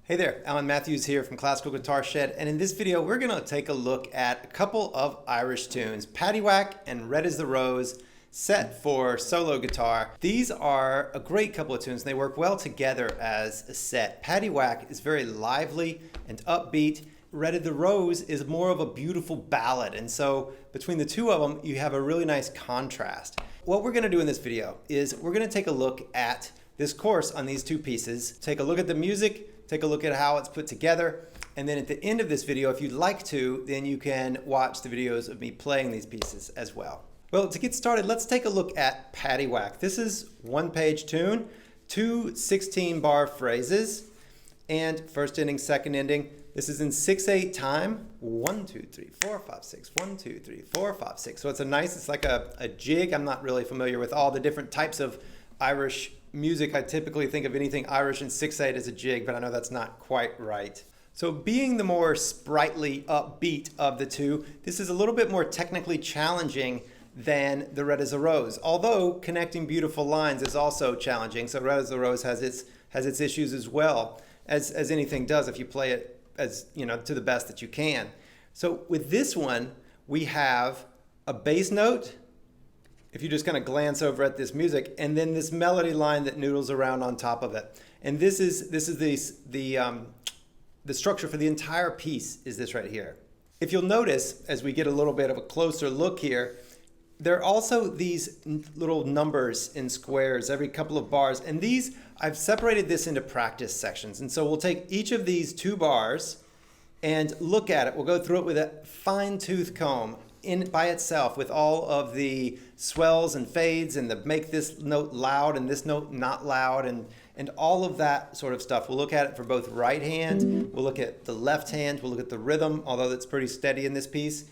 Hey there, Alan Matthews here from Classical Guitar Shed, and in this video we're going to take a look at a couple of Irish tunes, Paddywhack and Red as the Rose, set for solo guitar. These are a great couple of tunes, and they work well together as a set. Paddywhack is very lively and upbeat. Red as the Rose is more of a beautiful ballad, and so between the two of them you have a really nice contrast. What we're going to do in this video is we're going to take a look at this course on these two pieces, take a look at the music, take a look at how it's put together, and then at the end of this video, if you'd like to, then you can watch the videos of me playing these pieces as well. Well, to get started, let's take a look at Paddywhack. This is one-page tune, two 16-bar phrases, and first ending, second ending. This is in 6/8 time. 1, 2, 3, 4, 5, 6. 1, 2, 3, 4, 5, 6. So it's like a jig. I'm not really familiar with all the different types of Irish music. I typically think of anything Irish in 6/8 as a jig, but I know that's not quite right. So being the more sprightly, upbeat of the two, this is a little bit more technically challenging than the Red as a Rose. Although connecting beautiful lines is also challenging, so Red as a Rose has its issues as well, as anything does if you play it as, you know, to the best that you can. So with this one, we have a bass note, if you just kind of glance over at this music, and then this melody line that noodles around on top of it. And this is the structure for the entire piece is this right here. If you'll notice, as we get a little bit of a closer look here, there are also these little numbers in squares every couple of bars, and these, I've separated this into practice sections. And so we'll take each of these 2 bars and look at it. We'll go through it with a fine-tooth comb by itself, with all of the swells and fades and the make this note loud and this note not loud and all of that sort of stuff. We'll look at it for both right hand, we'll look at the left hand, we'll look at the rhythm, although that's pretty steady in this piece,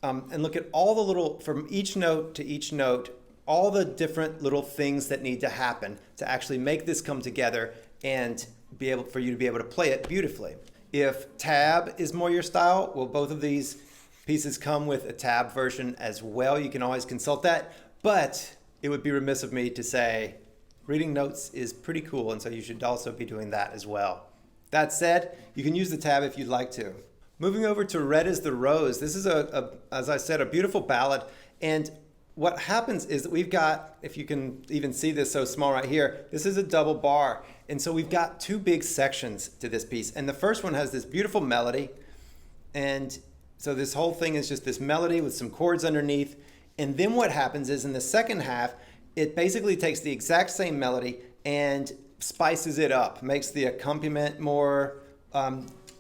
and look at all the little, from each note to each note, all the different little things that need to happen to actually make this come together and for you to be able to play it beautifully. If tab is more your style, well, both of these pieces come with a tab version as well. You can always consult that, but it would be remiss of me to say reading notes is pretty cool, and so you should also be doing that as well. That said, you can use the tab if you'd like to. Moving over to Red as the Rose, this is as I said, a beautiful ballad, and what happens is that we've got, if you can even see this so small right here, this is a double bar, and so we've got 2 big sections to this piece, and the first one has this beautiful melody, and so this whole thing is just this melody with some chords underneath. And then what happens is in the second half, it basically takes the exact same melody and spices it up, makes the accompaniment more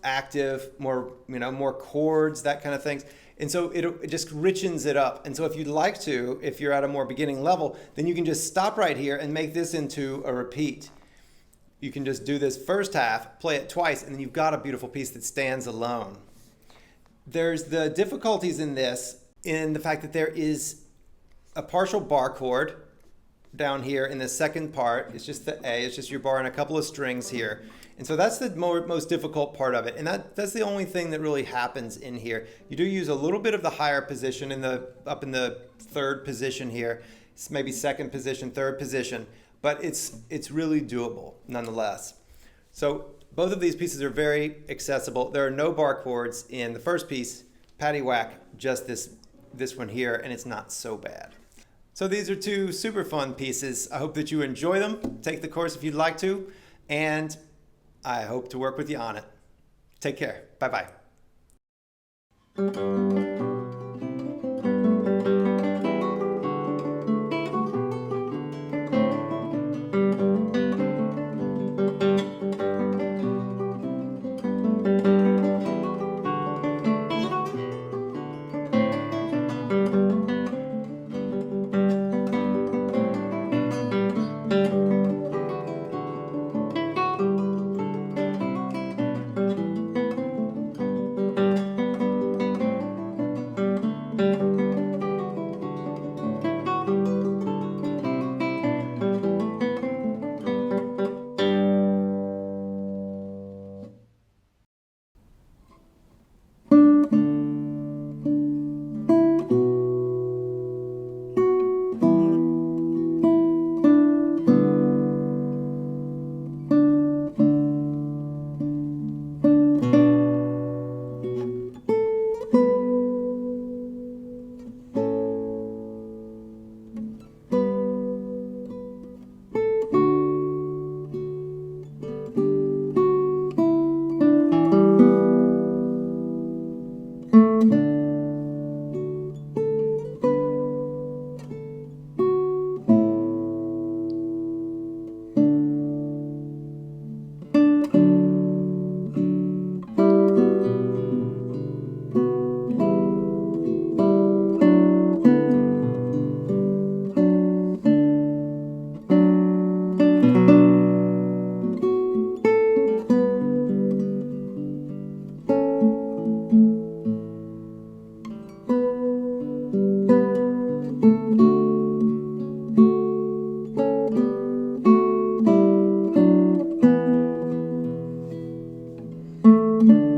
active, more, more chords, that kind of things. And so it just richens it up. And so if you'd like to, if you're at a more beginning level, then you can just stop right here and make this into a repeat. You can just do this first half, play it twice, and then you've got a beautiful piece that stands alone. There's the difficulties in this in the fact that there is a partial bar chord down here in the second part. It's just the A, it's just your bar and a couple of strings here. And so that's the most difficult part of it. And that's the only thing that really happens in here. You do use a little bit of the higher position up in the third position here. It's maybe second position, third position, but it's really doable nonetheless. So both of these pieces are very accessible. There are no bar chords in the first piece, Paddywhack, just this one here, and it's not so bad. So these are 2 super fun pieces. I hope that you enjoy them. Take the course if you'd like to, and I hope to work with you on it. Take care. Bye-bye. you.